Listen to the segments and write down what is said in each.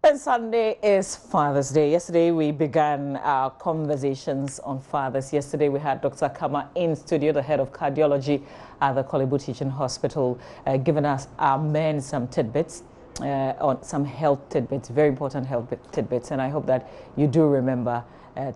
And Sunday is Father's Day. Yesterday we began our conversations on fathers. Yesterday we had Dr. Kama in studio, the head of cardiology at the Kolebu Teaching Hospital, giving us our men some tidbits, on some health tidbits, very important health tidbits. And I hope that you do remember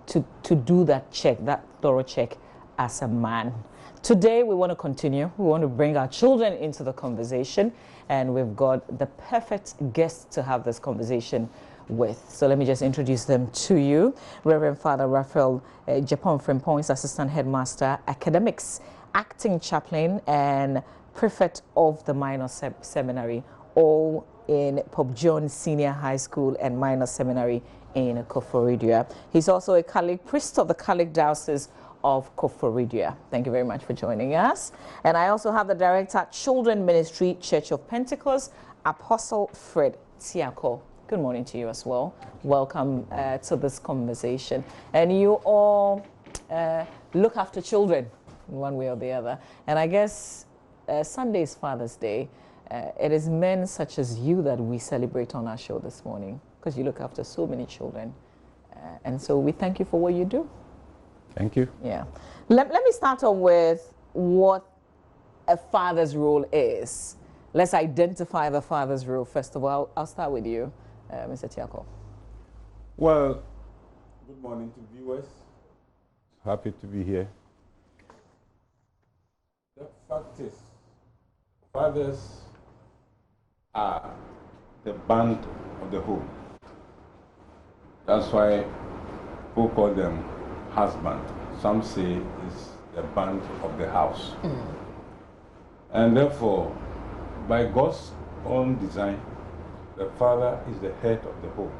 to do that check, that thorough check as a man. Today we want to continue. We want to bring our children into the conversation, and we've got the perfect guest to have this conversation with. So let me just introduce them to you. Reverend Father Raphael Japan Frimpong, Assistant Headmaster, Academics, Acting Chaplain, and Prefect of the Minor Seminary, all in Pope John Senior High School and Minor Seminary in Koforidua. He's also a Catholic priest of the Catholic Diocese of Koforidua. Thank you very much for joining us. And I also have the Director, Children Ministry, Church of Pentecost, Apostle Fred Tiako. Good morning to you as well. Welcome to this conversation. And you all look after children in one way or the other. And I guess Sunday is Father's Day. It is men such as you that we celebrate on our show this morning, because you look after so many children. And so we thank you for what you do. Thank you. Yeah. Let me start off with what a father's role is. Let's identify the father's role first of all. I'll start with you, Mr. Tiako. Well, good morning to viewers. Happy to be here. The fact is, fathers are the band of the home. That's why we call them husband. Some say it's the band of the house. And therefore, by God's own design, the father is the head of the home.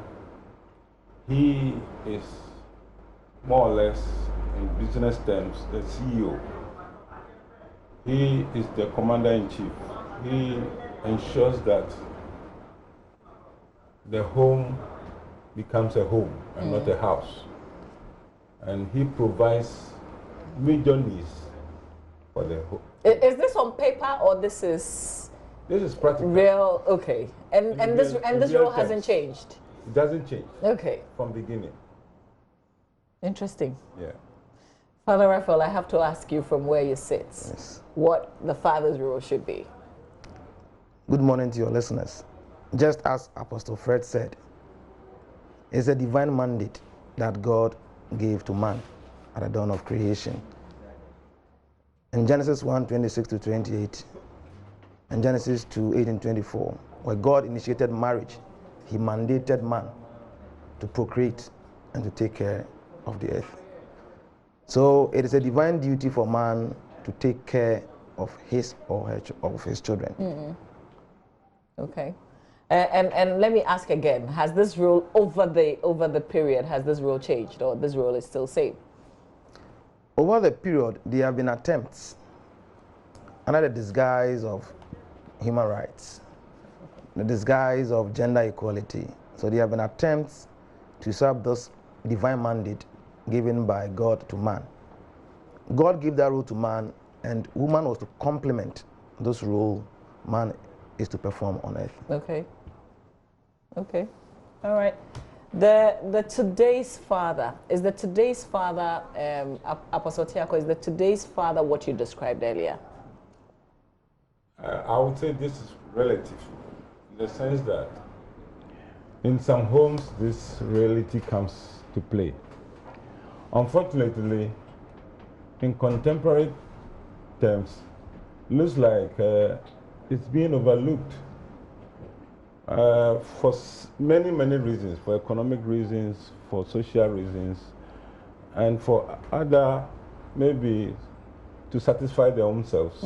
He is more or less, in business terms, the CEO. He is the commander-in-chief. He ensures that the home becomes a home and not a house. And he provides major needs for the home. Is this on paper or this is practical? Real? Okay. And this role hasn't changed? It doesn't change. Okay. From beginning. Interesting. Yeah. Father Raphael, I have to ask you from where you sit, Yes. what the father's role should be. Good morning to your listeners. Just as Apostle Fred said, it's a divine mandate that God gave to man at the dawn of creation. In Genesis 1:26-28 and Genesis 2:18-24, where God initiated marriage, he mandated man to procreate and to take care of the earth. So it is a divine duty for man to take care of his or his children. Okay. And let me ask again, has this role over the period, has this role changed, or this role is still same? Over the period, there have been attempts under the disguise of human rights, the disguise of gender equality. So there have been attempts to serve this divine mandate given by God to man. God gave that role to man, and woman was to complement this role man is to perform on earth. Okay. Okay. All right. The today's father, is the today's father, Apostle Tiako, is the today's father what you described earlier? I would say this is relative, in the sense that in some homes this reality comes to play. Unfortunately, in contemporary terms, looks like it's being overlooked for many reasons, for economic reasons, for social reasons, and for other, maybe to satisfy their own selves.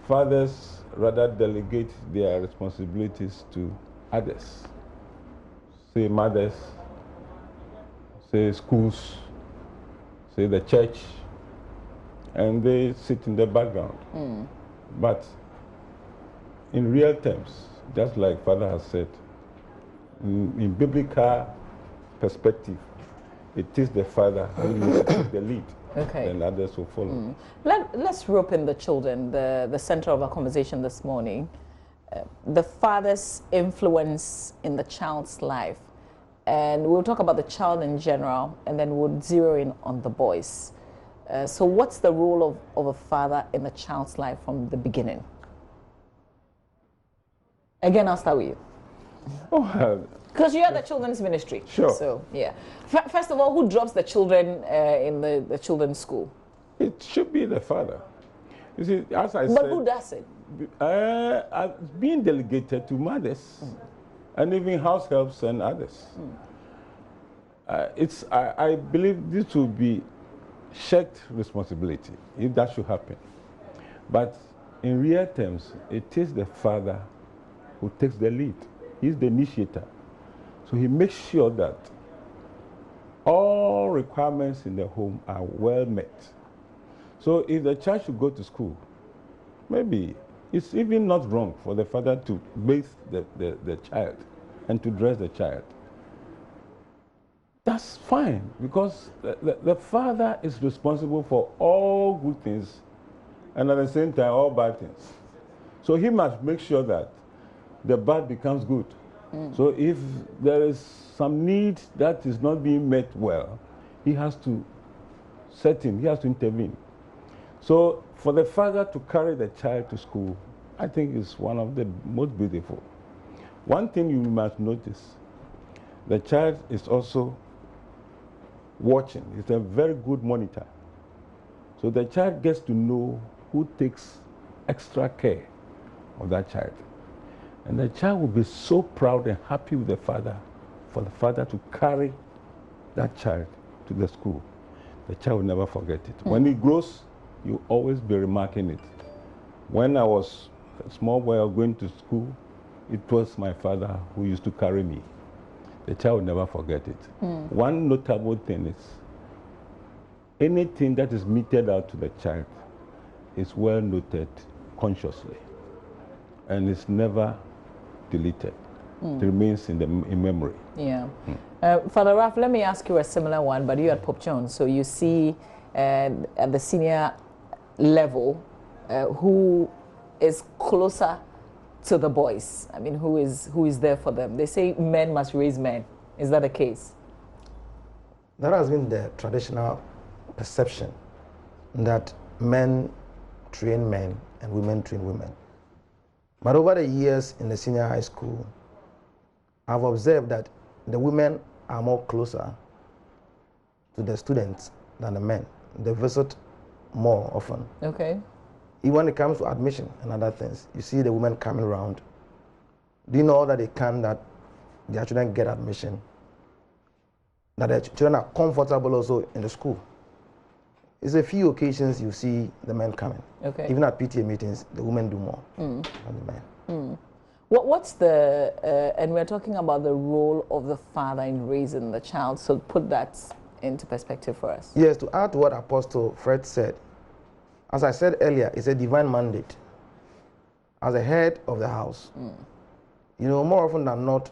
Fathers rather delegate their responsibilities to others, say mothers, say schools, say the church, and they sit in the background. But in real terms, just like Father has said, in biblical perspective, it is the father who needs to take the lead. Okay. Then others will follow. Let's rope in the children, the center of our conversation this morning. the father's influence in the child's life. And we'll talk about the child in general, and then we'll zero in on the boys. So what's the role of a father in the child's life from the beginning? Again, I'll start with you. Oh, because you are the children's ministry. Sure. So, yeah. First of all, who drops the children in the children's school? It should be the father. You see, as I said... But who does it? Being delegated to mothers and even house helps and others. I believe this will be shared responsibility if that should happen. But in real terms, it is the father who takes the lead. He's the initiator. So he makes sure that all requirements in the home are well met. So if the child should go to school, maybe it's even not wrong for the father to bathe the child and to dress the child. That's fine, because the father is responsible for all good things and at the same time all bad things. So he must make sure that the bad becomes good. So if there is some need that is not being met well, he has to set in, he has to intervene. So for the father to carry the child to school, I think is one of the most beautiful. One thing you must notice, the child is also watching. It's a very good monitor. So the child gets to know who takes extra care of that child. And the child will be so proud and happy with the father, for the father to carry that child to the school. The child will never forget it. When he grows, you'll always be remarking it. When I was a small boy going to school, it was my father who used to carry me. The child will never forget it. One notable thing is, anything that is meted out to the child is well noted consciously, and it's never deleted. It remains in memory. Yeah. Father Ralph, let me ask you a similar one, but you're at Pope John, so you see at the senior level who is closer to the boys. I mean, who is there for them? They say men must raise men. Is that the case? That has been the traditional perception, that men train men and women train women. But over the years in the senior high school, I've observed that the women are more closer to the students than the men. They visit more often. Okay. Even when it comes to admission and other things, you see the women coming around, doing all that they can that their children get admission, that their children are comfortable also in the school. It's a few occasions you see the men coming. Okay. Even at PTA meetings, the women do more than the men. What's the, and we're talking about the role of the father in raising the child, so put that into perspective for us. Yes, to add to what Apostle Fred said, as I said earlier, it's a divine mandate. As a head of the house, you know, more often than not,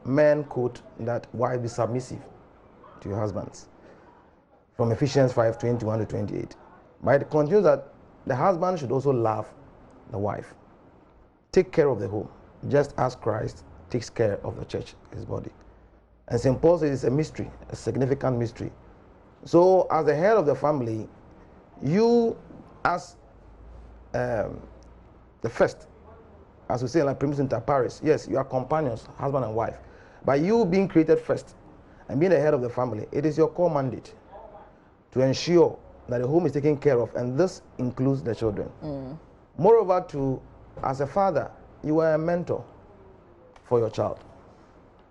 men quote that wife be submissive to your husbands, from Ephesians 5:21 to 28. But it continues that the husband should also love the wife, take care of the home, just as Christ takes care of the church, his body. And St. Paul says it's a mystery, a significant mystery. So as the head of the family, you as the first, as we say like primus inter pares, yes, you are companions, husband and wife. But you being created first and being the head of the family, it is your core mandate to ensure that the home is taken care of, and this includes the children. Moreover, as a father, you are a mentor for your child.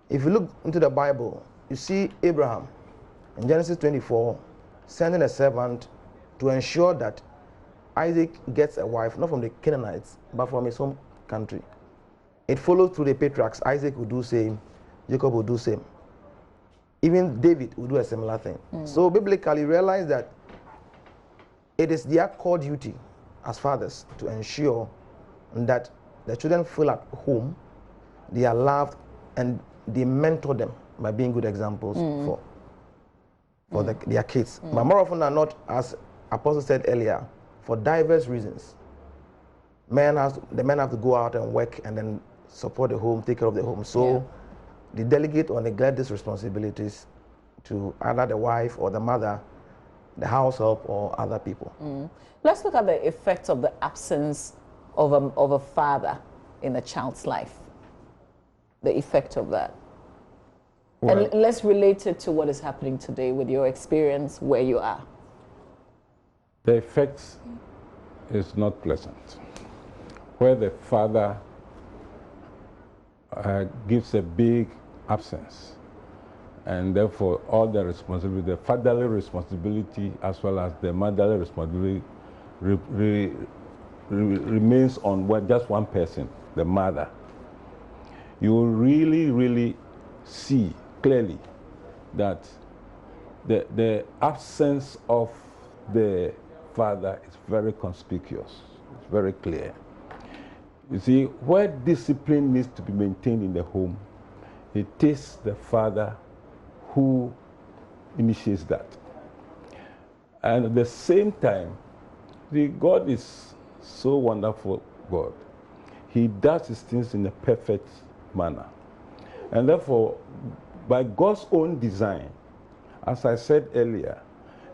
If you look into the Bible, you see Abraham in Genesis 24 sending a servant to ensure that Isaac gets a wife, not from the Canaanites, but from his home country. It follows through the patriarchs. Isaac will do same, Jacob will do same. Even David will do a similar thing. So biblically, realize that it is their core duty as fathers to ensure that the children feel at home, they are loved, and they mentor them by being good examples for their kids. But more often than not, as Apostle said earlier, for diverse reasons, the men have to go out and work and then support the home, take care of the home. So they delegate or neglect these responsibilities to either the wife or the mother, the house help, or other people. Let's look at the effects of the absence of a father in a child's life. The effect of that. Well, and let's relate it to what is happening today with your experience where you are. The effects is not pleasant. Where the father gives a big absence, and therefore all the responsibility, the fatherly responsibility as well as the motherly responsibility remains on just one person, the mother. You really, really see clearly that the absence of the father is very conspicuous. It's very clear. You see, where discipline needs to be maintained in the home, it is the father who initiates that. And at the same time, God is so wonderful, God. He does his things in a perfect manner. And therefore, by God's own design, as I said earlier,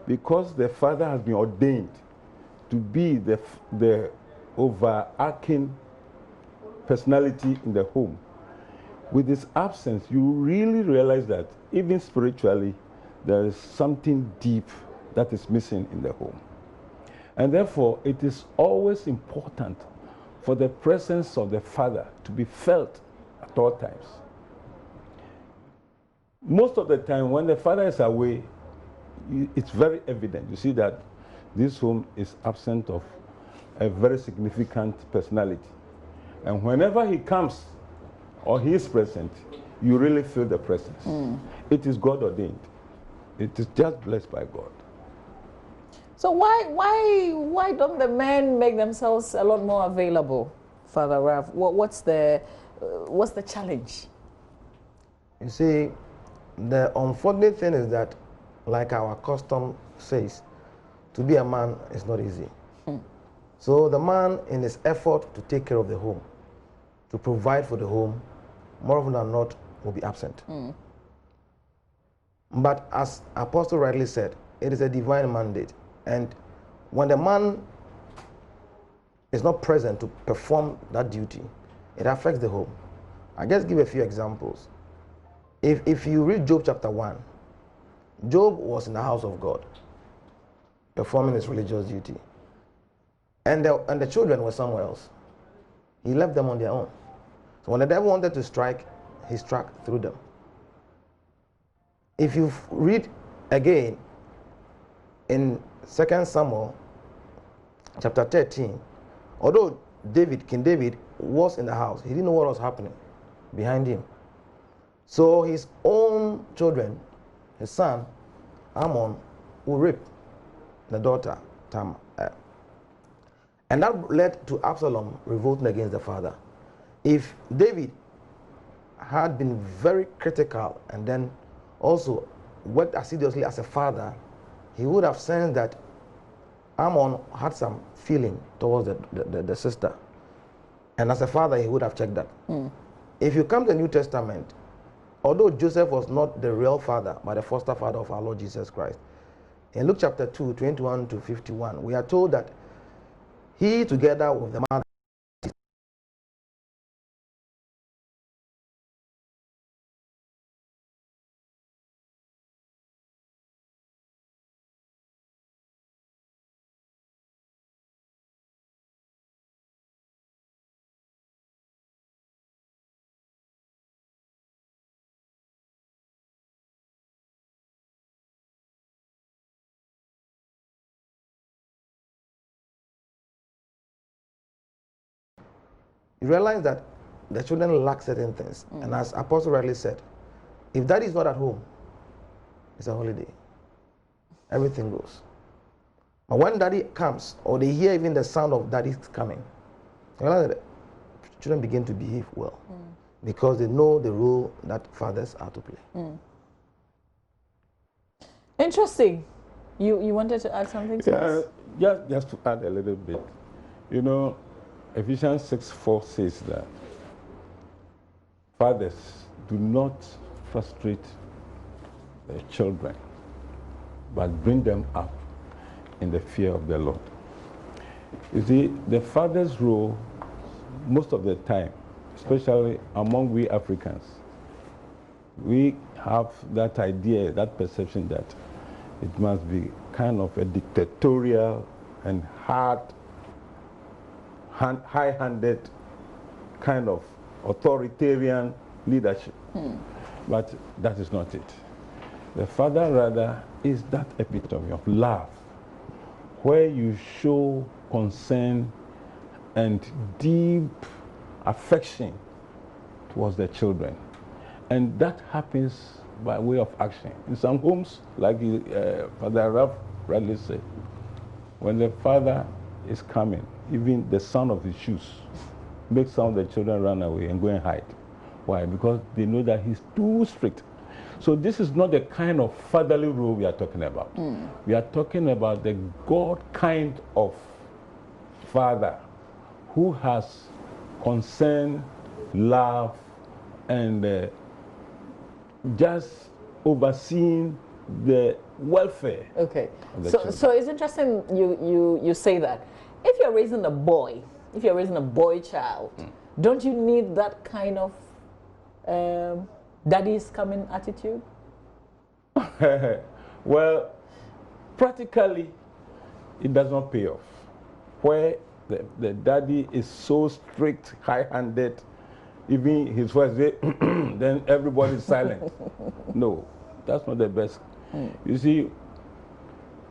because the father has been ordained to be the overarching personality in the home, with his absence, you really realize that even spiritually, there is something deep that is missing in the home. And therefore, it is always important for the presence of the father to be felt at all times. Most of the time, when the father is away, it's very evident. You see that this home is absent of a very significant personality. And whenever he comes or he is present, you really feel the presence. It is God ordained. It is just blessed by God. So why don't the men make themselves a lot more available, Father Rav? What's the challenge? You see, the unfortunate thing is that, like our custom says, to be a man is not easy. So the man, in his effort to take care of the home, to provide for the home, more often than not, will be absent. But as Apostle rightly said, it is a divine mandate. And when the man is not present to perform that duty, it affects the home. I'll just give a few examples. If you read Job chapter 1, Job was in the house of God, performing his religious duty. And the children were somewhere else. He left them on their own. So when the devil wanted to strike, he struck through them. If you read again in 2 Samuel chapter 13, although King David was in the house, he didn't know what was happening behind him. So his own children, his son, Ammon, will rape the daughter, Tamar. And that led to Absalom revolting against the father. If David had been very critical and then also worked assiduously as a father, he would have sensed that Ammon had some feeling towards the sister. And as a father, he would have checked that. If you come to the New Testament, although Joseph was not the real father, but the foster father of our Lord Jesus Christ, in Luke chapter 2, 21 to 51, we are told that he, together with the mother, you realize that the children lack certain things. And as Apostle rightly said, if daddy is not at home, it's a holiday. Everything goes. But when daddy comes, or they hear even the sound of daddy coming, you realize that children begin to behave well because they know the role that fathers are to play. Interesting. You wanted to add something to this? Yeah, just to add a little bit. You know, Ephesians 6:4 says that fathers, do not frustrate their children, but bring them up in the fear of the Lord. You see, the father's role, most of the time, especially among we Africans, we have that idea, that perception that it must be kind of a dictatorial and high-handed kind of authoritarian leadership. But that is not it. The father rather is that epitome of love, where you show concern and deep affection towards the children. And that happens by way of action. In some homes, like Father Ralph Bradley said, when the father is coming, even the sound of his shoes makes some of the children run away and go and hide. Why? Because they know that he's too strict. So this is not the kind of fatherly role we are talking about. We are talking about the God kind of father who has concern, love, and just overseeing the welfare. Okay. Of the So it's interesting you say that. If you're raising a boy, if you're raising a boy child, don't you need that kind of daddy's coming attitude? Well, practically, it does not pay off. Where the daddy is so strict, high-handed, even his first day, then everybody is silent. No, that's not the best. You see,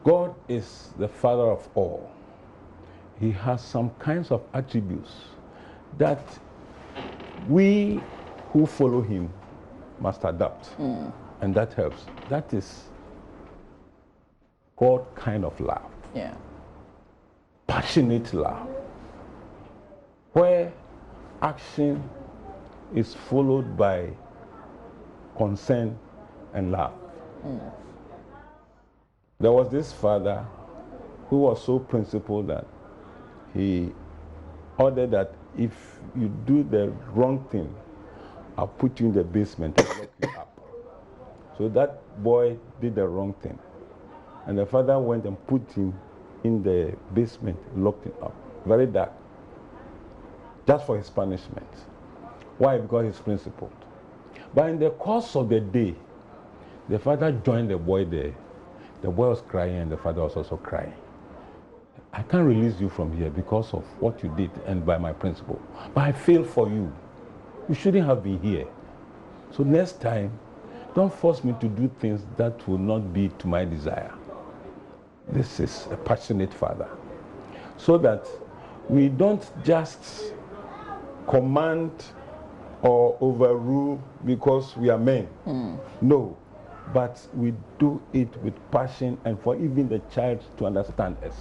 God is the father of all. He has some kinds of attributes that we who follow him must adopt. And that helps. That is God kind of love. Yeah. Passionate love, where action is followed by concern and love. There was this father who was so principled that he ordered that if you do the wrong thing, I'll put you in the basement and lock you up. So that boy did the wrong thing. And the father went and put him in the basement, locked him up. Very dark. Just for his punishment. Why? Because he's principled. But in the course of the day, the father joined the boy there. The boy was crying and the father was also crying. I can't release you from here because of what you did and by my principle. But I feel for you. You shouldn't have been here. So next time, don't force me to do things that will not be to my desire. This is a passionate father. So that we don't just command or overrule because we are men. No. But we do it with passion and for even the child to understand us.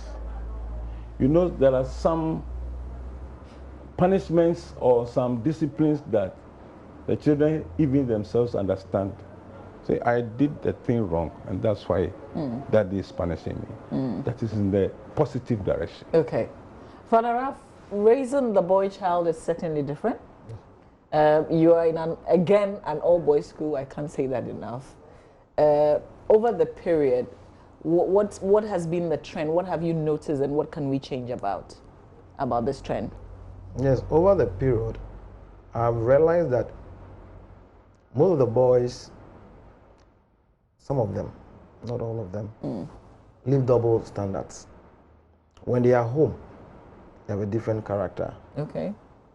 You know, there are some punishments or some disciplines that the children even themselves understand. Say, I did the thing wrong, and that's why Daddy is punishing me. That is in the positive direction. Okay. Father Ralph, raising the boy child is certainly different. You are in, an all-boys school. I can't say that enough. Over the period, what has been the trend? What have you noticed, and what can we change about this trend? Yes, over the period, I've realized that most of the boys, some of them, not all of them, live double standards. When they are home, they have a different character. Okay.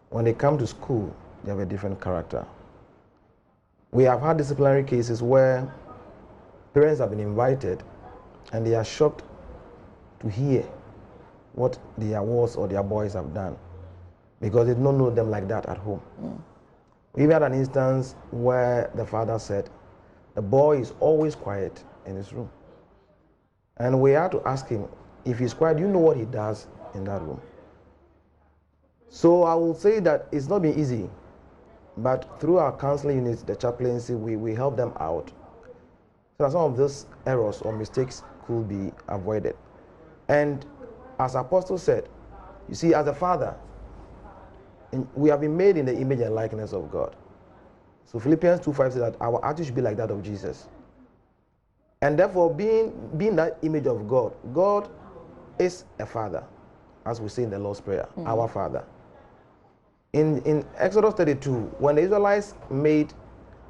When they come to school, they have a different character. We have had disciplinary cases where parents have been invited and they are shocked to hear what their wards or their boys have done because they don't know them like that at home. We've had an instance where the father said, the boy is always quiet in his room. And we had to ask him, if he's quiet, do you know what he does in that room? So I will say that it's not been easy, but through our counseling units, the chaplaincy, we help them out so that some of those errors or mistakes could be avoided. And as Apostle said, you see, as a father, we have been made in the image and likeness of God. So Philippians 2:5 says that our attitude should be like that of Jesus. And therefore, being that image of God, God is a father, as we say in the Lord's Prayer, our Father. In Exodus 32, when the Israelites made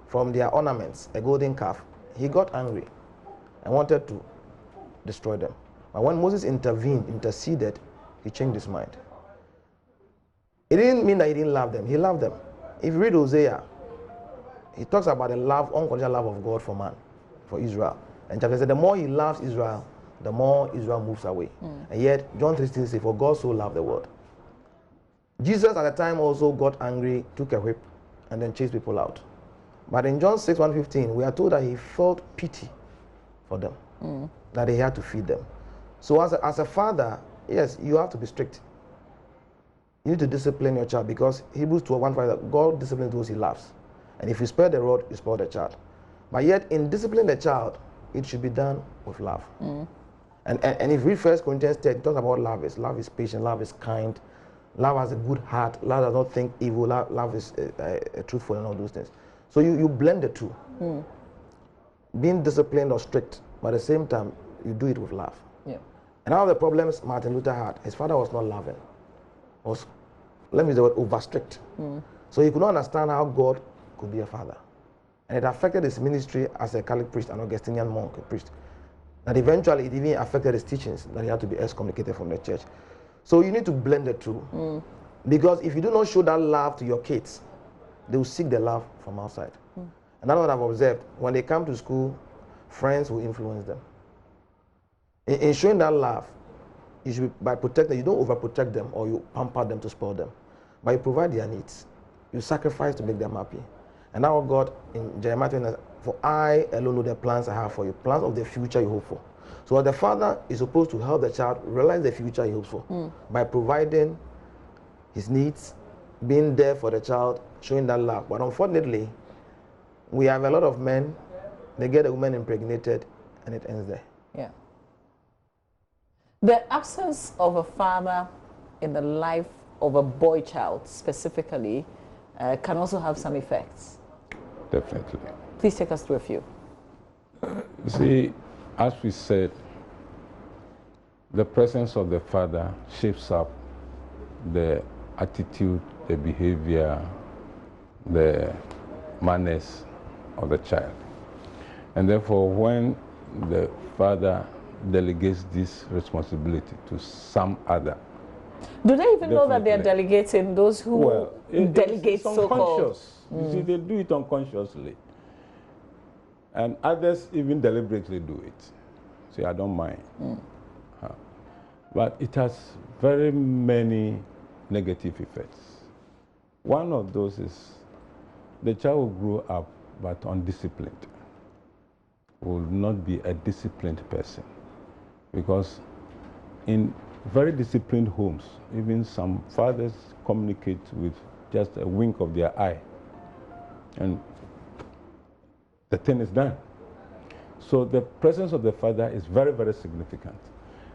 from their ornaments a golden calf, he got angry and wanted to destroy them. But when Moses interceded, he changed his mind. It didn't mean that he didn't love them. He loved them. If you read Hosea, he talks about the love, unconditional love of God for man, for Israel. And chapter said, the more he loves Israel, the more Israel moves away. And yet, John 3:16 says, for God so loved the world. Jesus at the time also got angry, took a whip, and then chased people out. But in John 6:1-15, we are told that he felt pity for them, that he had to feed them. So as a father, yes, you have to be strict. You need to discipline your child, because Hebrews 12:1 that God disciplines those he loves. And if you spare the rod, you spoil the child. But yet, in disciplining the child, it should be done with love. And if you read 1 Corinthians 10, it talks about love is patient, love is kind, love has a good heart, love does not think evil, love is truthful and all those things. So you blend the two. Being disciplined or strict, but at the same time, you do it with love. Yeah. And one of the problems Martin Luther had, his father was not loving. Was, let me use the word, over strict. So he could not understand how God could be a father. And it affected his ministry as a Catholic priest, an Augustinian monk, a priest. And eventually it even affected his teachings, that he had to be excommunicated from the church. So you need to blend the two. Because if you do not show that love to your kids, they will seek the love from outside. And that's what I've observed. When they come to school, friends will influence them. In showing that love, you should be, by protecting, you don't overprotect them or you pamper them to spoil them. But you provide their needs. You sacrifice to make them happy. And now God in Jeremiah 20, for I alone know the plans I have for you, plans of the future you hope for. So the father is supposed to help the child realize the future he hopes for by providing his needs, being there for the child, showing that love. But unfortunately, we have a lot of men, they get a woman impregnated and it ends there. Yeah. The absence of a father in the life of a boy child specifically can also have some effects. Definitely. Please take us through a few. You see, as we said, the presence of the father shapes up the attitude, the behavior, the manners of the child. And therefore, when the father delegates this responsibility to some other, do they even know that they are delegating? Those who delegate so-called? You see, they do it unconsciously. And others even deliberately do it. See, I don't mind. But it has very many negative effects. One of those is the child will grow up but undisciplined, will not be a disciplined person. Because in very disciplined homes, even some fathers communicate with just a wink of their eye, and the thing is done. So the presence of the father is very, very significant.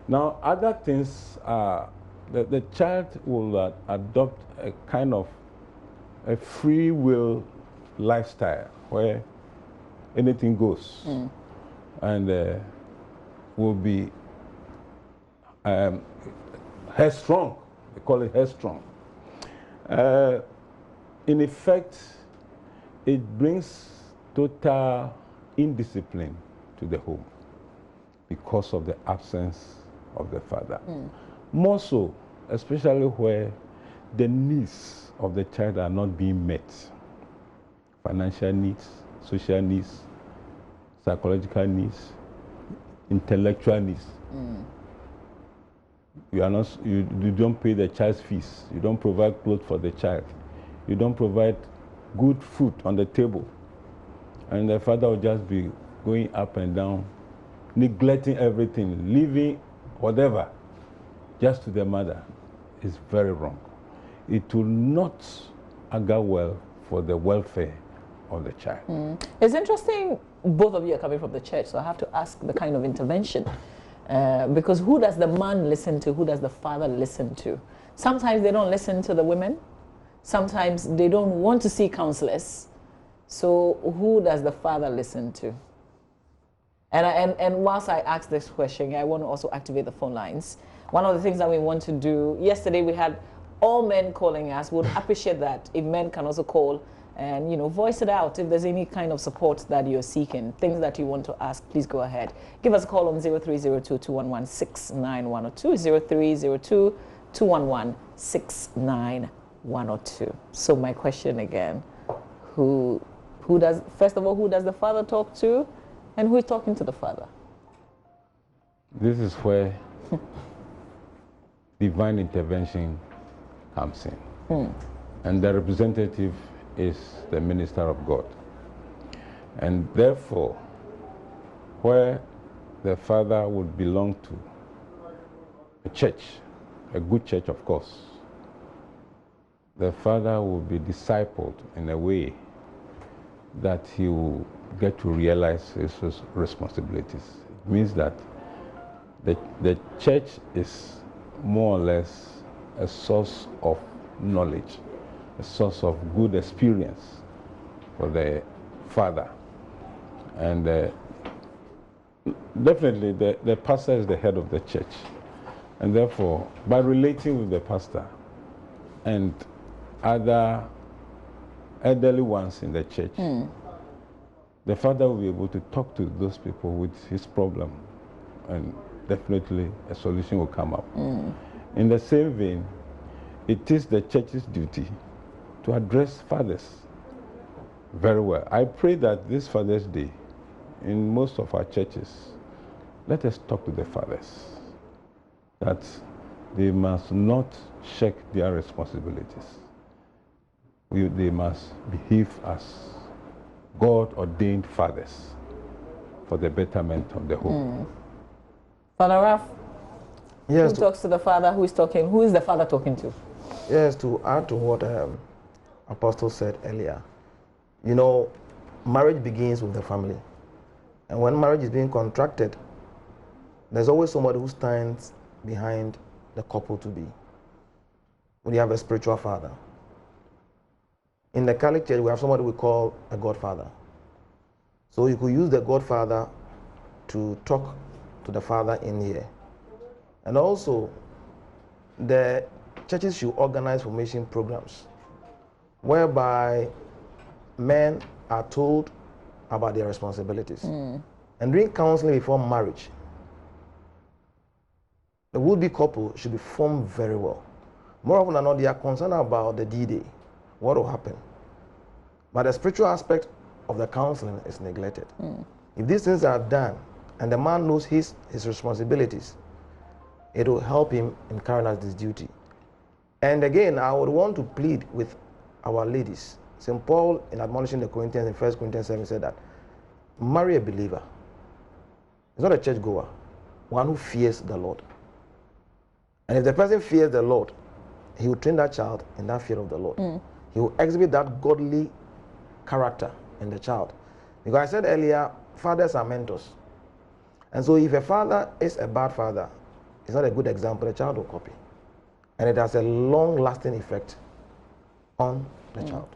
Now, other things are the child will adopt a kind of a free will lifestyle where anything goes, and will be headstrong. They call it headstrong. In effect, it brings total indiscipline to the home because of the absence of the father. More so, especially where the needs of the child are not being met. Financial needs, social needs, psychological needs, intellectual needs. You don't pay the child's fees. You don't provide clothes for the child. You don't provide good food on the table. And the father will just be going up and down, neglecting everything, leaving whatever, just to the mother. Is very wrong. It will not augur well for the welfare of the child. It's interesting, both of you are coming from the church, so I have to ask the kind of intervention. Because who does the man listen to? Who does the father listen to? Sometimes they don't listen to the women. sometimes they don't want to see counselors. So who does the father listen to? And whilst I ask this question, I want to also activate the phone lines. One of the things that we want to do, yesterday we had all men calling us. Would appreciate that if men can also call and, you know, voice it out. If there's any kind of support that you're seeking, things that you want to ask, please go ahead. Give us a call on 0302-211-6912, 0302-211-6912. So my question again, who does, first of all, who does the father talk to? And who is talking to the father? This is where divine intervention comes in. And the representative is the minister of God. And therefore, where the father would belong to a church, a good church, of course, the father will be discipled in a way that he will get to realize his responsibilities. It means that the church is more or less a source of knowledge, a source of good experience for the father. And definitely the pastor is the head of the church. And therefore, by relating with the pastor and other elderly ones in the church, the father will be able to talk to those people with his problem, and definitely a solution will come up. In the same vein, it is the church's duty to address fathers very well. I pray that this Father's Day, in most of our churches, let us talk to the fathers, that they must not shirk their responsibilities. They must behave as God-ordained fathers for the betterment of the home. Father Raf, Yes, who talks to the father? Who is talking? Who is the father talking to? yes, to add to what Apostle said earlier, you know, marriage begins with the family. And when marriage is being contracted, there's always somebody who stands behind the couple to be. When you have a spiritual father. In the Catholic Church, we have somebody we call a godfather. So you could use the godfather to talk to the father in here. And also, the churches should organize formation programs whereby men are told about their responsibilities. And during counseling before marriage, the would-be couple should be formed very well. More often than not, they are concerned about the D-Day, what will happen. But the spiritual aspect of the counseling is neglected. If these things are done and the man knows his responsibilities, it will help him in carrying out this duty. And again, I would want to plead with our ladies. St. Paul, in admonishing the Corinthians in 1 Corinthians 7, said that marry a believer. It's not a church goer, one who fears the Lord. And if the person fears the Lord, he will train that child in that fear of the Lord. He will exhibit that godly character in the child. Because I said earlier, fathers are mentors. And so if a father is a bad father, it's not a good example, the child will copy. And it has a long-lasting effect on the child.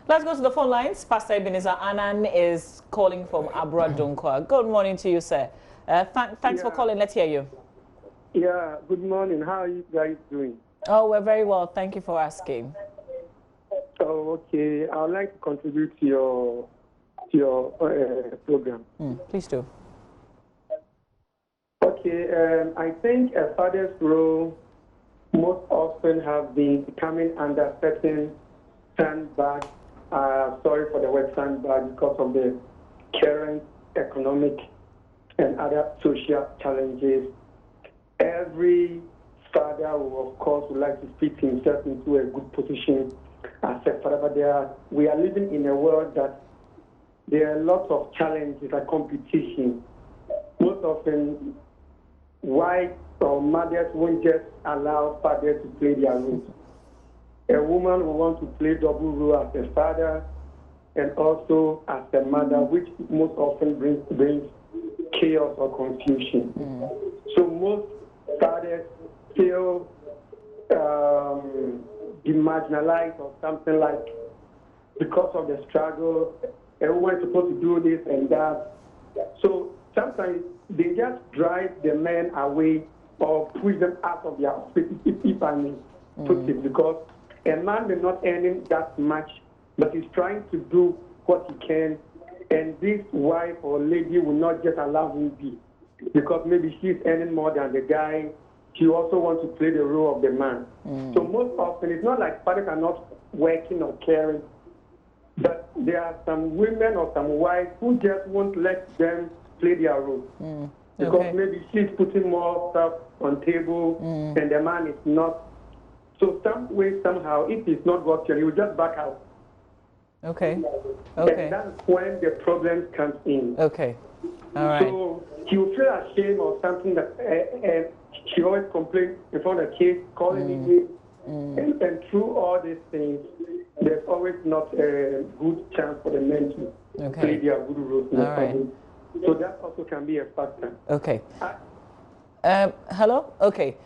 Let's go to the phone lines. Pastor Ebenezer Anan is calling from Abra Dunkwa. Good morning to you, sir. Thanks for calling. Let's hear you. Yeah, good morning. How are you guys doing? Oh, we're very well. Thank you for asking. Oh, okay. I would like to contribute to your program. Please do. Okay, I think a father's role most often have been coming under certain sandbag. Sorry for the word sandbag, because of the current economic and other social challenges. Every father will, of course, would like to fit himself into a good position as a father, but we are living in a world that there are lots of challenges and competition. Most often, wives or mothers won't just allow fathers to play their roles. A woman will want to play double role as a father and also as a mother, which most often brings chaos or confusion. So most fathers feel be marginalized or something like because of the struggle, everyone is supposed to do this and that. So sometimes they just drive the men away or push them out of their office, if I may put it, because a man may not earning that much, but he's trying to do what he can, and this wife or lady will not just allow him be, because maybe she's earning more than the guy. She also wants to play the role of the man. So most often, it's not like fathers are not working or caring, but there are some women or some wives who just won't let them play their role. Because maybe she's putting more stuff on table and the man is not. So some way, somehow, if he's not got here, he will just back out. Okay. And that's when the problem comes in. Okay. All right. So he will feel ashamed or something that she always complains in front of the kids, calling me. And through all these things, there's always not a good chance for the men to play their good roles in the family. So that also can be a factor. Okay. Hello? Okay.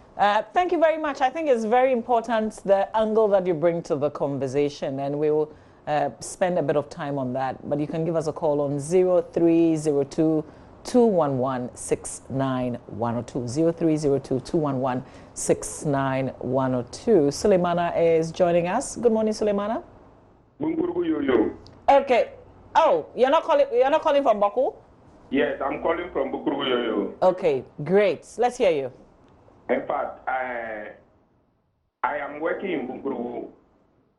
Thank you very much. I think it's very important, the angle that you bring to the conversation, and we will spend a bit of time on that. But you can give us a call on 0302 211 6912. 0302 211 6912. Suleimana is joining us. Good morning, Suleimana. Okay. Oh, you're not calling from Baku? Yes, I'm calling from Bukuru. Okay, great. Let's hear you. In fact, I am working in Bukuru.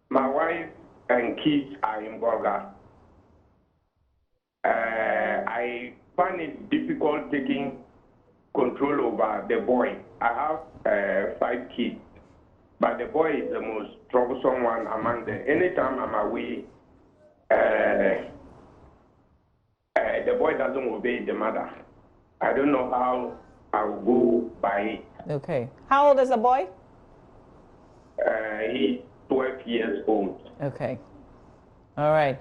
My wife and kids are in Bolga. I find it difficult taking control over the boy. I have 5 kids, but the boy is the most troublesome one among them. Anytime I'm away, the boy doesn't obey the mother. I don't know how I will go by it. Okay. How old is the boy? He's 12 years old. Okay. All right.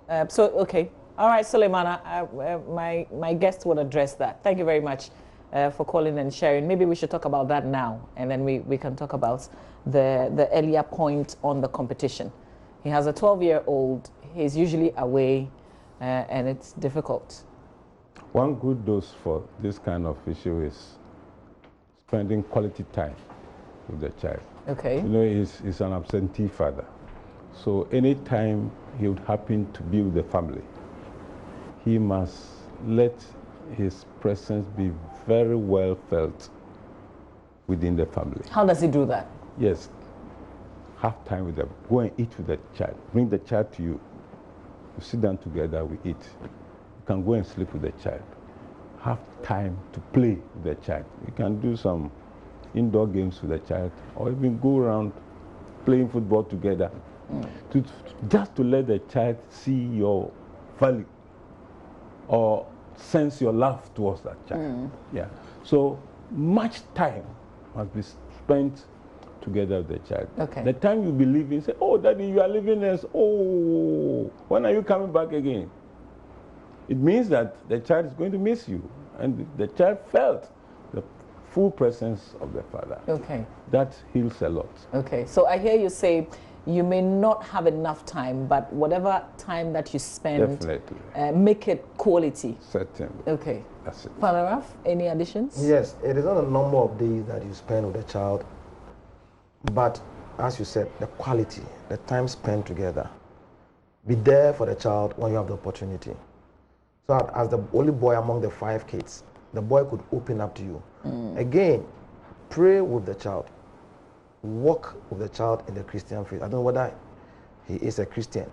Okay. All right, Suleimana, my guest will address that. Thank you very much for calling and sharing. Maybe we should talk about that now, and then we can talk about the earlier point on the competition. He has a 12-year-old. He's usually away, and it's difficult. One good dose for this kind of issue is spending quality time with the child. Okay. You know, he's an absentee father. So anytime he would happen to be with the family, he must let his presence be very well felt within the family. How does he do that? Yes. Have time with them. Go and eat with the child. Bring the child to you. You sit down together, we eat. You can go and sleep with the child. Have time to play with the child. You can do some indoor games with the child, or even go around playing football together. Just to let the child see your value or sense your love towards that child. Yeah. So much time must be spent together with the child. Okay. The time you be leaving, say, oh, Daddy, you are leaving us. Oh, when are you coming back again? It means that the child is going to miss you. And the child felt the full presence of the father. Okay. That heals a lot. Okay. So I hear you say you may not have enough time, but whatever time that you spend, definitely, make it quality. Certainly. Okay. That's it. Palaraf, any additions? Yes, it is not a number of days that you spend with the child, but as you said, the quality, the time spent together. Be there for the child when you have the opportunity. So that as the only boy among the 5 kids, the boy could open up to you. Again, pray with the child. Walk with the child in the Christian faith. I don't know whether he is a Christian,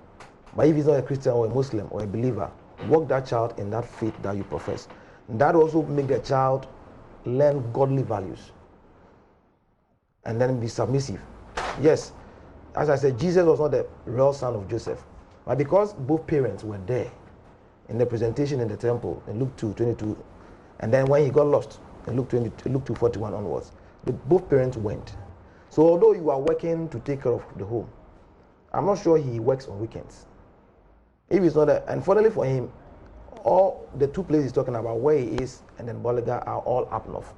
but if he's not a Christian or a Muslim or a believer, walk that child in that faith that you profess. That also make the child learn godly values and then be submissive. Yes, as I said, Jesus was not the real son of Joseph, but because both parents were there in the presentation in the temple in Luke 2:22, and then when he got lost in Luke 2:41 onwards, both parents went. So although you are working to take care of the home, I'm not sure he works on weekends. If it's not, unfortunately for him, all the 2 places he's talking about, where he is and then Boliga, are all up north.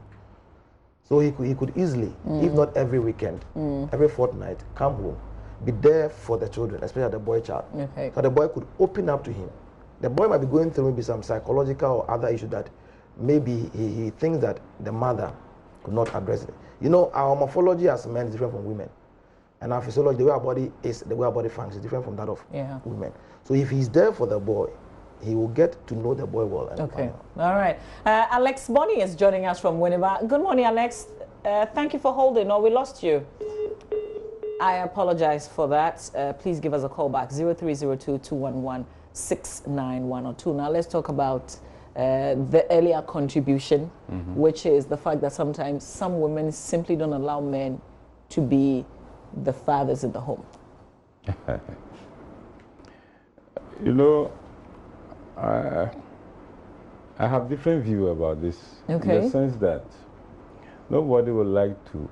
So he could easily, if not every weekend, every fortnight, come home, be there for the children, especially the boy child. Okay. So the boy could open up to him. The boy might be going through maybe some psychological or other issue that maybe he thinks that the mother could not address it. You know, our morphology as men is different from women. And our physiology, the way our body is, the way our body functions is different from that of women. So if he's there for the boy, he will get to know the boy well. And okay. All right. Alex Bonnie is joining us from Winneba. Good morning, Alex. Thank you for holding. Or we lost you. I apologize for that. Please give us a call back, 0302-211-69102. Now let's talk about the earlier contribution, which is the fact that sometimes some women simply don't allow men to be the fathers in the home. You know, I have different view about this. Okay. In the sense that nobody would like to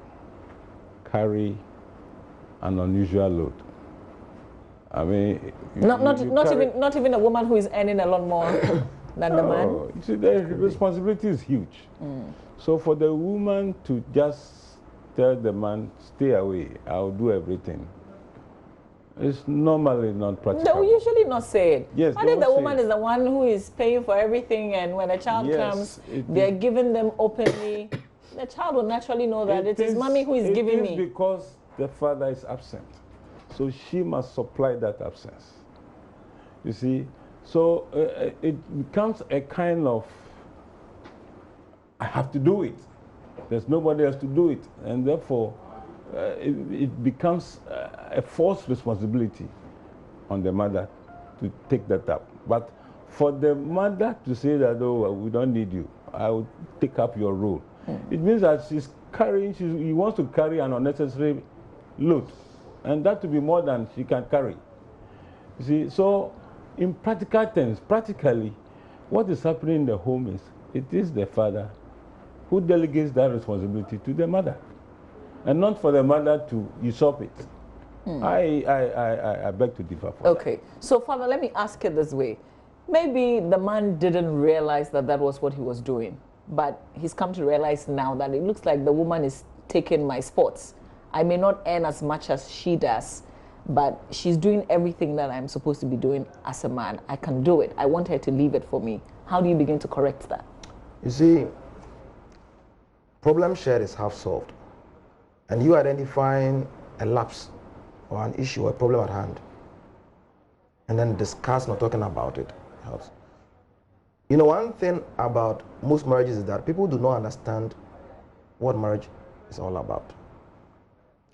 carry an unusual load. I mean, not even a woman who is earning a lot more than the man. You see, the responsibility is huge. So for the woman to just tell the man, stay away, I'll do everything, it's normally not practical. They will usually not say it. Yes, I think the woman is the one who is paying for everything, and when a child comes, they're giving them openly. The child will naturally know that it is mommy who is giving me. It is because the father is absent. So she must supply that absence. You see? So it becomes a kind of, I have to do it. There's nobody else to do it. And therefore, it becomes a forced responsibility on the mother to take that up. But for the mother to say that, oh, we don't need you, I will take up your role. It means that she's carrying, he wants to carry an unnecessary load. And that to be more than she can carry. You see, so in practical terms, practically, what is happening in the home is, it is the father who delegates that responsibility to the mother, and not for the mother to usurp it. I beg to differ for that. Okay, so Father, let me ask it this way. Maybe the man didn't realize that that was what he was doing, but he's come to realize now that it looks like the woman is taking my spots. I may not earn as much as she does, but she's doing everything that I'm supposed to be doing as a man. I can do it. I want her to leave it for me. How do you begin to correct that? You see, problem shared is half solved. And you identifying a lapse or an issue or a problem at hand, and then discuss, not talking about it, helps. You know, one thing about most marriages is that people do not understand what marriage is all about.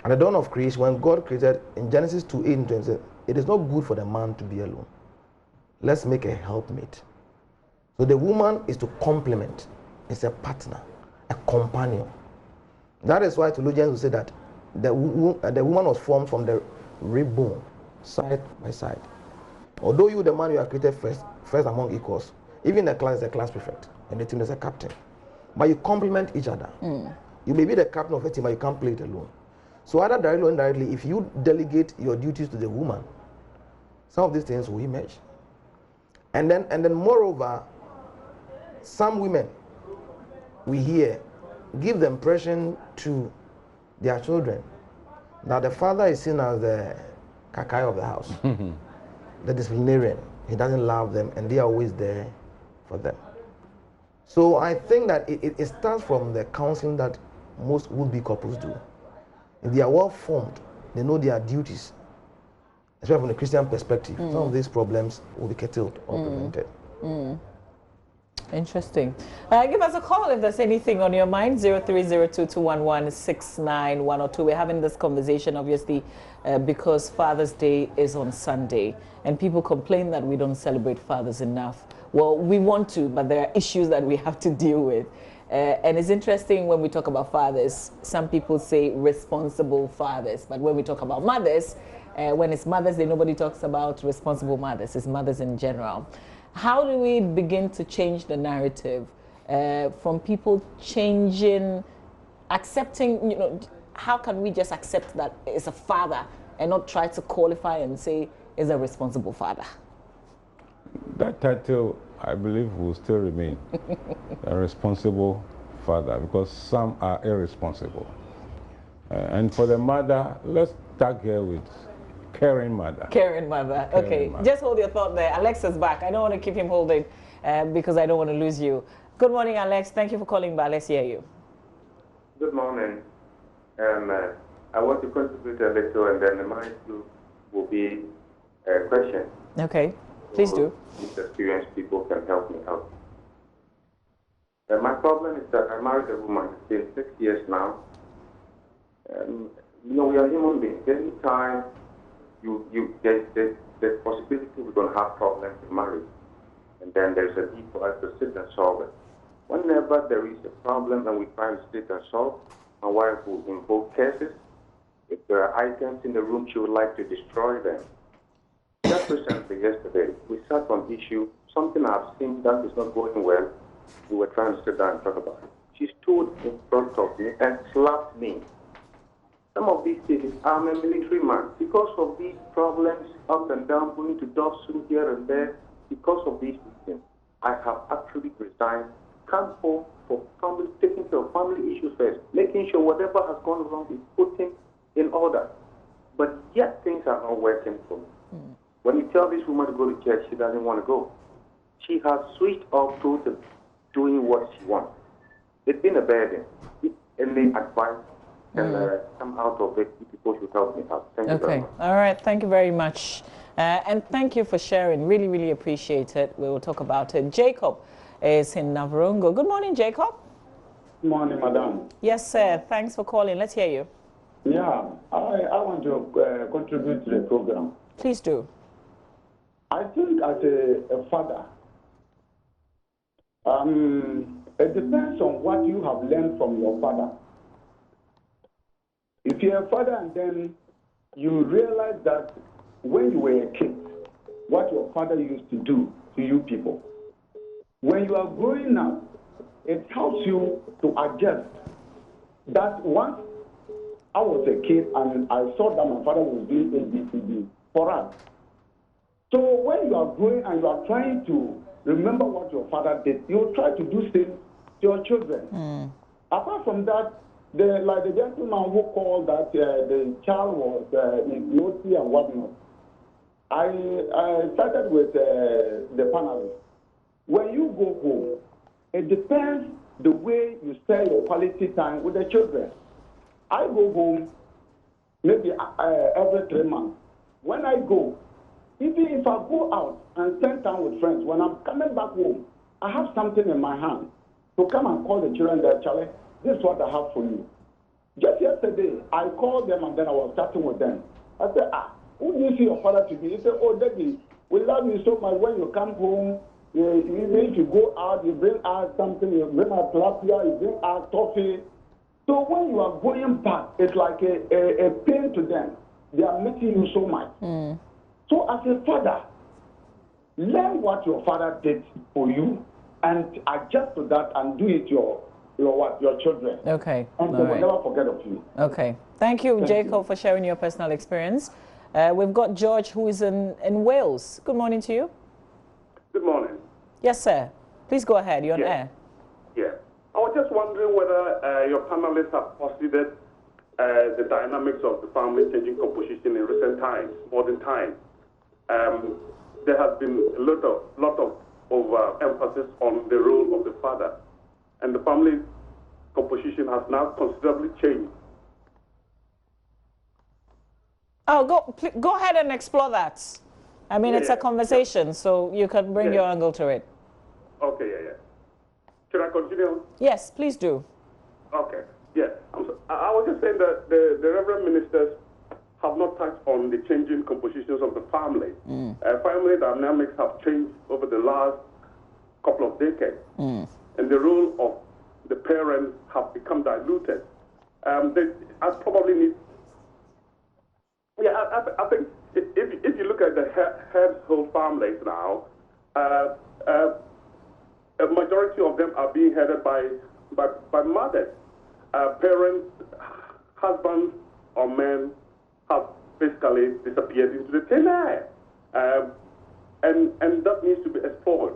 At the dawn of creation, when God created, in Genesis 2:8, it is not good for the man to be alone. Let's make a helpmate. So the woman is to complement, it's a partner, a companion. That is why theologians will say that the woman was formed from the rib bone, side by side. Although you, the man, you are created first among equals. Even the class is a class prefect, and the team is a captain. But you complement each other. You may be the captain of a team, but you can't play it alone. So either directly or indirectly, if you delegate your duties to the woman, some of these things will emerge. And then moreover, some women, we hear, give the impression to their children that the father is seen as the kakai of the house, the disciplinarian. He doesn't love them, and they are always there for them. So I think that it starts from the counseling that most would-be couples do. If they are well formed, they know their duties, especially from the Christian perspective. Some of these problems will be curtailed or prevented. Interesting. Give us a call if there's anything on your mind, 0302-211-69102. We're having this conversation, obviously, because Father's Day is on Sunday, and people complain that we don't celebrate fathers enough. Well, we want to, but there are issues that we have to deal with. And it's interesting when we talk about fathers, some people say responsible fathers, but when we talk about mothers, when it's Mother's Day, nobody talks about responsible mothers. It's mothers in general. How do we begin to change the narrative from people changing, accepting, you know, how can we just accept that it's a father and not try to qualify and say is a responsible father? That title, I believe, will still remain a responsible father, because some are irresponsible. And for the mother, let's tag her with caring mother. Caring mother. Caring Okay, mother. just hold your thought there. Alex is back. I don't want to keep him holding because I don't want to lose you. Good morning, Alex. Thank you for calling back. Let's hear you. Good morning. I want to contribute a little, and then my two will be a question. Okay, please do. These experienced people can help me out. My problem is that I married a woman. It's been 6 years now. We are human beings. Anytime there's possibility we're going to have problems in marriage, and then there's a need for us to sit and solve it. Whenever there is a problem and we try to sit and solve, my wife will invoke curses. If there are items in the room, she would like to destroy them. Just recently, yesterday, we sat on issue, something I've seen that is not going well. We were trying to sit down and talk about it. She stood in front of me and slapped me. Some of these things, I'm a military man. Because of these problems, up and down, going to Dawson here and there, because of these things, I have actually resigned, come home for family, taking care of family issues first, making sure whatever has gone wrong is putting in order. But yet things are not working for me. When you tell this woman to go to church, she doesn't want to go. She has switched off to doing what she wants. It's been a burden. If any advice can come out of it, people should help me out. Thank you very much. All right. Thank you very much. And thank you for sharing. Really, really appreciate it. We will talk about it. Jacob is in Navarongo. Good morning, Jacob. Good morning, madam. Yes, sir. Thanks for calling. Let's hear you. Yeah, I want to contribute to the program. Please do. I think as a father, it depends on what you have learned from your father. If you're a father and then you realize that when you were a kid, what your father used to do to you people, when you are growing up, it helps you to adjust. That once I was a kid and I saw that my father was doing ABCD for us. So when you are growing and you are trying to remember what your father did, you try to do same to your children. Apart from that, like the gentleman who called that the child was naughty and whatnot, I started with the panelists. When you go home, it depends the way you spend your quality time with the children. I go home maybe every 3 months. When I go, even if I go out and spend time with friends, when I'm coming back home, I have something in my hand to come and call the children there, Charlie, this is what I have for you. Just yesterday, I called them and then I was chatting with them. I said, who do you see your father to be? He said, oh, Daddy, we love you so much. When you come home, if you go out, you bring out something, you bring out tilapia, you bring out toffee. So when you are going back, it's like a pain to them. They are missing you so much. So as a father, learn what your father did for you and adjust to that and do it your children. Okay. And they will never forget of you. Okay. Thank you, Jacob, for sharing your personal experience. We've got George, who is in Wales. Good morning to you. Good morning. Yes, sir. Please go ahead. You're on air. Yeah. I was just wondering whether your panelists have considered the dynamics of the family changing composition in recent times, modern times. There has been a lot of emphasis on the role of the father, and the family composition has now considerably changed. Oh, go ahead and explore that. I mean, it's a conversation, so you can bring your angle to it. Okay, yeah. Should I continue? Yes, please do. Okay, yeah. I was just saying that the Reverend Ministers have not touched on the changing compositions of the family. Family dynamics have changed over the last couple of decades, and the role of the parents have become diluted. I probably need. Yeah, I think if you look at the household families now, a majority of them are being headed by mothers. Parents, husbands or men have basically disappeared into the thin air. And that needs to be explored.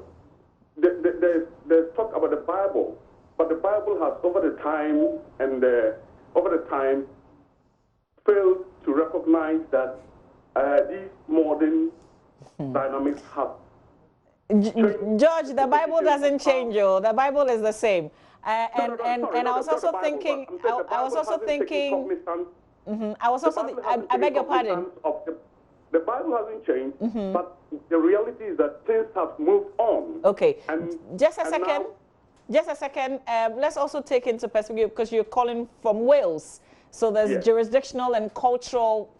There's talk about the Bible but the Bible has over the time failed to recognize that these modern dynamics have. George, the Bible doesn't change, oh. The Bible is the same. I was also thinking. I was also thinking. I was also. I beg your pardon. The Bible hasn't changed, but the reality is that things have moved on. Okay. Just a second. Just a second. Let's also take into perspective, because you're calling from Wales, so there's jurisdictional and cultural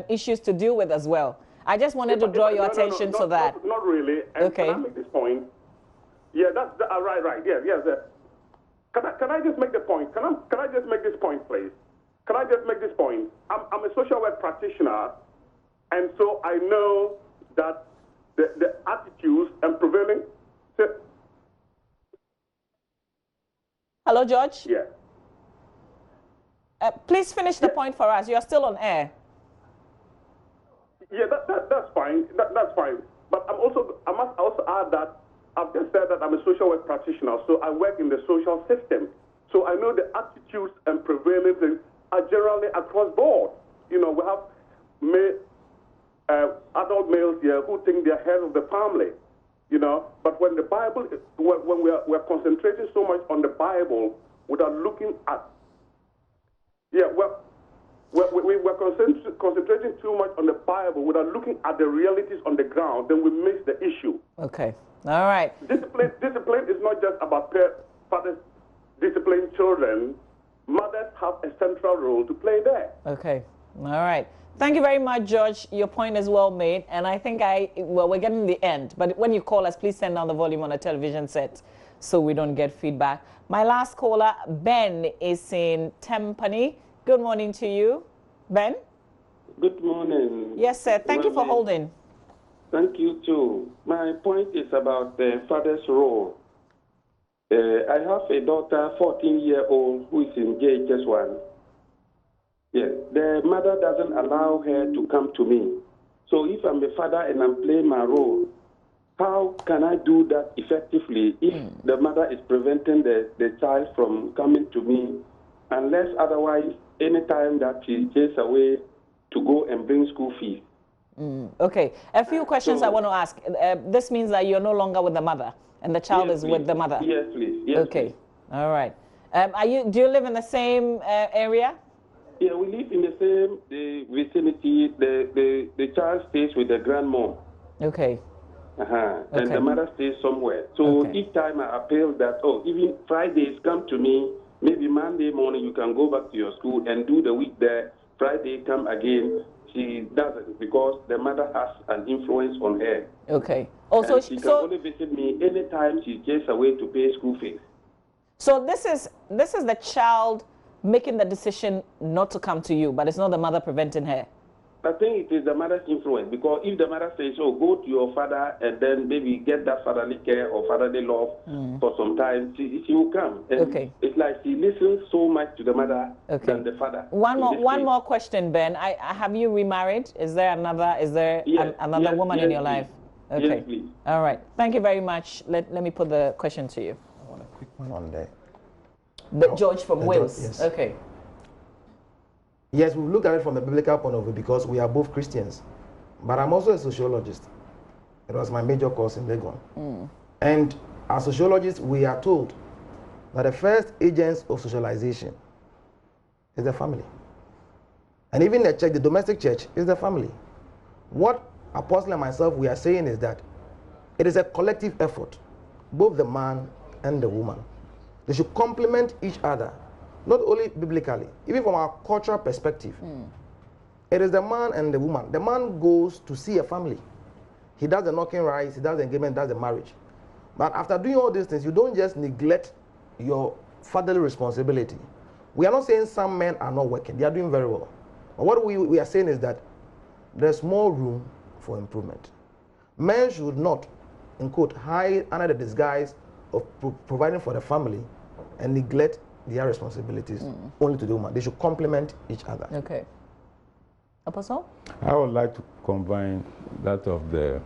issues to deal with as well. I just wanted to draw your attention to that. Not really. And okay. Can I make this point? Yeah, that's right. Yeah, yes. Can I just make the point? Can I just make this point, please? Can I just make this point? I'm a social work practitioner, and so I know that the attitudes and prevailing. Hello, George. Yeah. Please finish the point for us. You are still on air. Yeah, that's fine. That's fine. But I must also add that I've just said that I'm a social work practitioner, so I work in the social system. So I know the attitudes and prevalences are generally across board. You know, we have adult males here who think they're head of the family. You know, but when the Bible, when we're concentrating so much on the Bible without looking at, we're concentrating too much on the Bible without looking at the realities on the ground, then we miss the issue. Okay. All right. Discipline is not just about fathers disciplining children. Mothers have a central role to play there. Okay. All right. Thank you very much, George. Your point is well made. And I think we're getting the end. But when you call us, please send down the volume on a television set so we don't get feedback. My last caller, Ben, is in Tempany. Good morning to you. Ben? Good morning. Yes, sir. Thank you for holding. Thank you, too. My point is about the father's role. I have a daughter, 14-year-old, who is in JHS1. Yes, the mother doesn't allow her to come to me. So if I'm a father and I'm playing my role, how can I do that effectively if the mother is preventing the child from coming to me, unless otherwise, anytime that she takes away to go and bring school fees? Okay, a few questions I want to ask. This means that you're no longer with the mother and the child is with the mother? Yes, please. Yes, okay, please. All right. Do you live in the same area? Yeah, we live in the same vicinity. The child stays with the grandmom. Okay. And the mother stays somewhere. So each time I appeal that, even Fridays come to me, maybe Monday morning you can go back to your school and do the week there. Friday come again. She doesn't, because the mother has an influence on her. Okay. Also, she can only visit me anytime she gets away to pay school fees. So this is the child making the decision not to come to you, but it's not the mother preventing her. I think it is the mother's influence, because if the mother says, go to your father and then maybe get that fatherly care or fatherly love for some time, she will come. And it's like she listens so much to the mother than the father. One more question, Ben. Have you remarried? Is there another woman in your life? Okay. Yes, please. All right. Thank you very much. Let me put the question to you. I want a quick one on there. George from Wales. Yes. Okay. Yes, we look at it from a biblical point of view because we are both Christians. But I'm also a sociologist. It was my major course in Legon. And as sociologists, we are told that the first agents of socialization is the family. And even the church, the domestic church, is the family. What Apostle and myself we are saying is that it is a collective effort, both the man and the woman. They should complement each other, not only biblically, even from our cultural perspective. It is the man and the woman. The man goes to see a family. He does the knocking rights, he does the engagement, does the marriage. But after doing all these things, you don't just neglect your fatherly responsibility. We are not saying some men are not working. They are doing very well. But what we are saying is that there's more room for improvement. Men should not, in quote, hide under the disguise of providing for the family and neglect their responsibilities only to the woman. They should complement each other. Okay. Apostle? I would like to combine that of the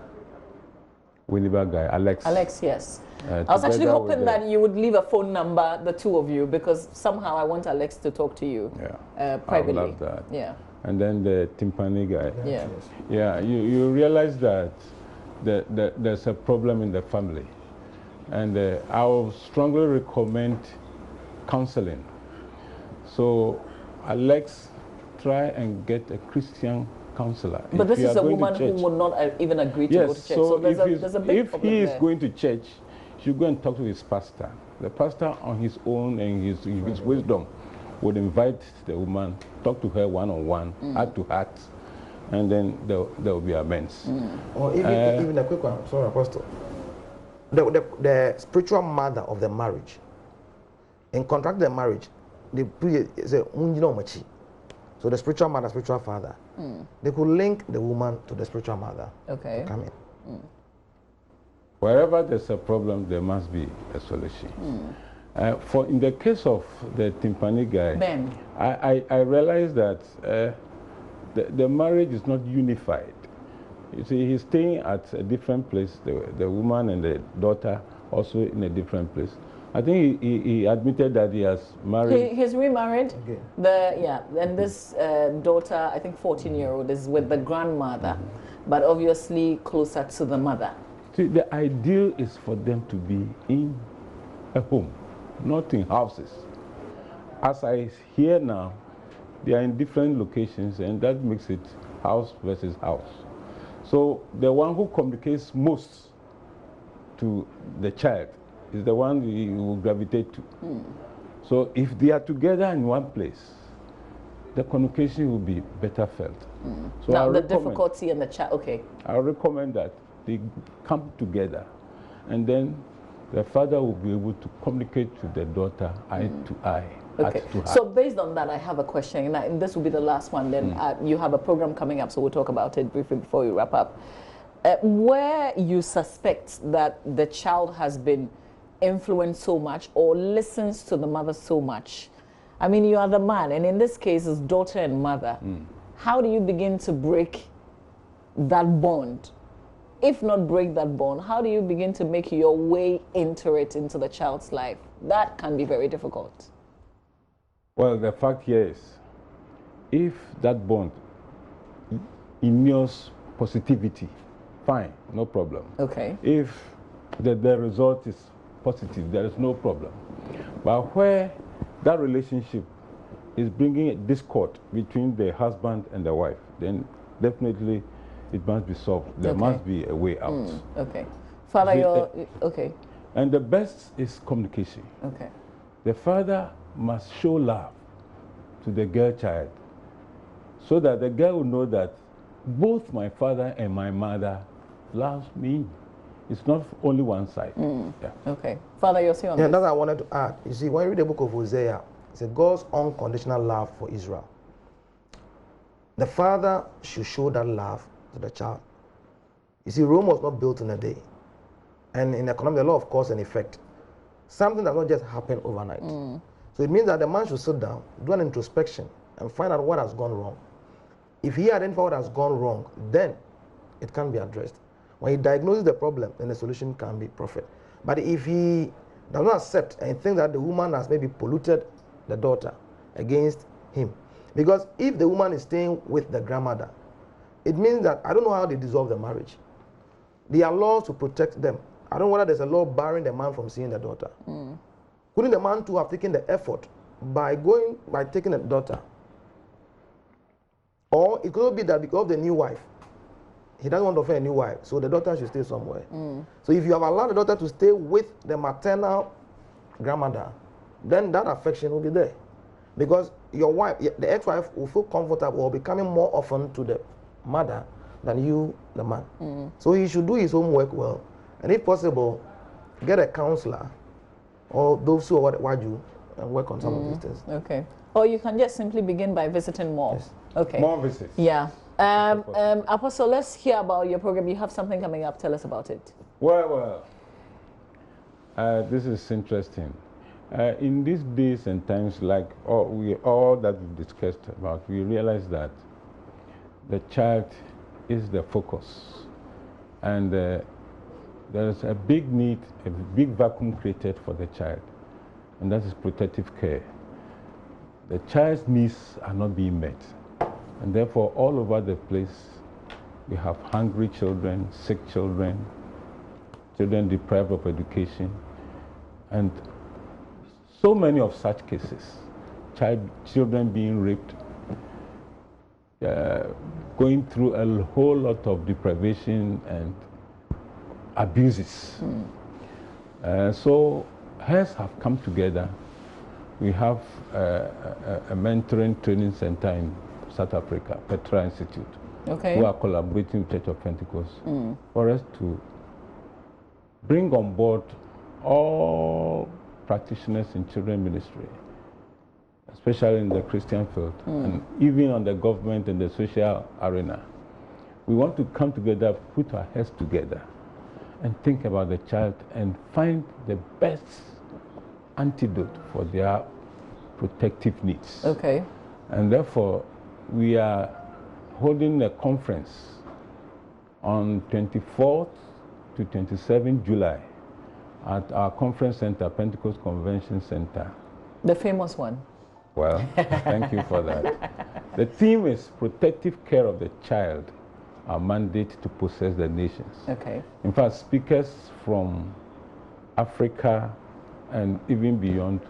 Winneba guy, Alex. Alex, yes. I was actually hoping that you would leave a phone number, the two of you, because somehow I want Alex to talk to you privately. I would love that. Yeah. And then the timpani guy. Yeah. Yeah, you realize that there's a problem in the family. And I would strongly recommend counseling. So, Alex, try and get a Christian counselor. But this is a woman who would not even agree to go to church. So there's a big problem if he is there. going to church, he should go and talk to his pastor. The pastor on his own and his wisdom would invite the woman, talk to her one-on-one, heart to heart, and then there will be amends. Or even a quick one, sorry, Apostle. The spiritual mother of the marriage, in contract the marriage, they say, so the spiritual mother, spiritual father, they could link the woman to the spiritual mother. Okay. To come in. Wherever there's a problem, there must be a solution. For in the case of the timpani guy, Ben, I realized that the marriage is not unified. You see, he's staying at a different place, the woman and the daughter also in a different place. I think he admitted that he has married. He's remarried. Okay. And this daughter, I think 14-year-old, is with the grandmother, but obviously closer to the mother. See, the ideal is for them to be in a home, not in houses. As I hear now, they are in different locations, and that makes it house versus house. So the one who communicates most to the child is the one he will gravitate to. So if they are together in one place, the communication will be better felt. So now the difficulty in the child, okay. I recommend that they come together, and then the father will be able to communicate to the daughter eye to eye. Okay, so based on that, I have a question, and this will be the last one. Then you have a program coming up, so we'll talk about it briefly before we wrap up. Where you suspect that the child has been influenced so much or listens to the mother so much. I mean, you are the man, and in this case, it's daughter and mother. How do you begin to break that bond? If not break that bond, how do you begin to make your way into the child's life? That can be very difficult. Well, the fact here is, if that bond inures positivity, fine, no problem. Okay. If the result is positive, there is no problem. But where that relationship is bringing a discord between the husband and the wife, then definitely it must be solved. There must be a way out. Okay. Father, okay. And the best is communication. Okay. The father must show love to the girl child so that the girl will know that both my father and my mother loves me. It's not only one side. Okay. Father, you're saying on that's what I wanted to add. You see, when you read the book of Hosea, it's God's unconditional love for Israel. The father should show that love to the child. You see, Rome was not built in a day. And in economics, the law of cause and effect. Something does not just happen overnight. So it means that the man should sit down, do an introspection, and find out what has gone wrong. If he identifies what has gone wrong, then it can be addressed. When he diagnoses the problem, then the solution can be perfect. But if he does not accept and think that the woman has maybe polluted the daughter against him, because if the woman is staying with the grandmother, it means that I don't know how they dissolve the marriage. There are laws to protect them. I don't know whether there's a law barring the man from seeing the daughter. Couldn't the man too have taken the effort by taking the daughter? Or it could be that because of the new wife, he doesn't want to offend a new wife, so the daughter should stay somewhere. So if you have allowed the daughter to stay with the maternal grandmother, then that affection will be there. Because your wife, the ex-wife, will feel comfortable or becoming more often to the mother than you, the man. So he should do his homework well. And if possible, get a counselor or those who are what you and work on some of these things. Okay. Or you can just simply begin by visiting more. Yes. Okay. More visits. Yeah. Apostle, let's hear about your program. You have something coming up. Tell us about it. Well, this is interesting. In these days and times, like all that we've discussed about, we realize that the child is the focus. And there's a big need, a big vacuum created for the child, and that is protective care. The child's needs are not being met, and therefore all over the place we have hungry children, sick children, children deprived of education, and so many of such cases. Children being raped, going through a whole lot of deprivation and abuses. So HERS have come together. We have a mentoring training center in South Africa, Petra Institute, who are collaborating with Church of Pentecost for us to bring on board all practitioners in children ministry, especially in the Christian field, and even on the government and the social arena. We want to come together, put our heads together, and think about the child and find the best antidote for their protective needs. And therefore, we are holding a conference on 24th to 27 July at our conference center, Pentecost Convention Center. The famous one. Well, thank you for that. The theme is protective care of the child, our mandate to possess the nations. In fact, speakers from Africa and even beyond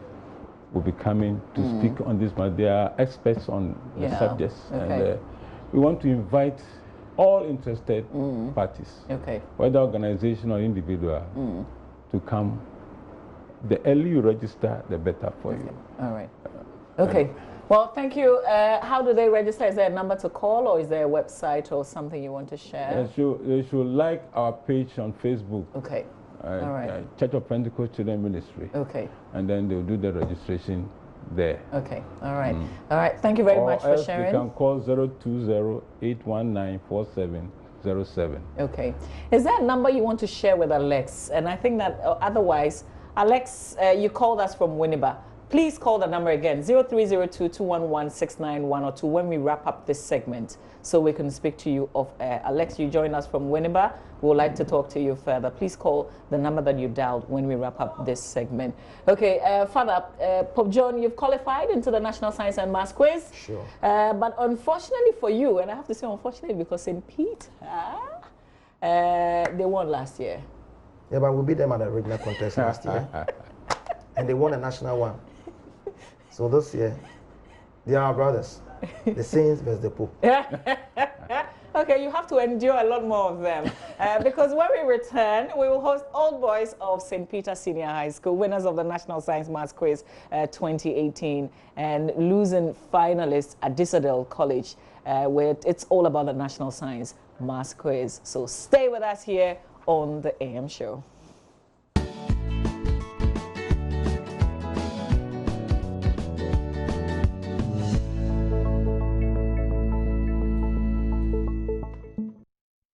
will be coming to speak on this matter. They are experts on the subjects, and we want to invite all interested parties, whether organization or individual, to come. The earlier you register, the better for you. All right. Well, thank you. How do they register? Is there a number to call, or is there a website or something you want to share? They should like our page on Facebook. All right. Church of Pentecost Children Ministry. And then they'll do the registration there. All right. All right. Thank you very much for sharing. You can call 020-819-4707. Is there a number you want to share with Alex? And I think that otherwise, Alex, you called us from Winneba. Please call the number again, 0302-211-69102 when we wrap up this segment, so we can speak to you off air. Alex, you join us from Winneba. We would like to talk to you further. Please call the number that you dialed when we wrap up this segment. Father, Pope John, you've qualified into the National Science and Maths Quiz. But unfortunately for you, and I have to say unfortunately because St. Peter, they won last year. Yeah, but we beat them at the regional contest last year. And they won a national one. So this year, they are our brothers. The Saints versus the Pope. You have to endure a lot more of them. Because when we return, we will host Old Boys of St. Peter Senior High School, winners of the National Science Maths Quiz 2018, and losing finalists at Disadel College, where it's all about the National Science Maths Quiz. So stay with us here on the AM show.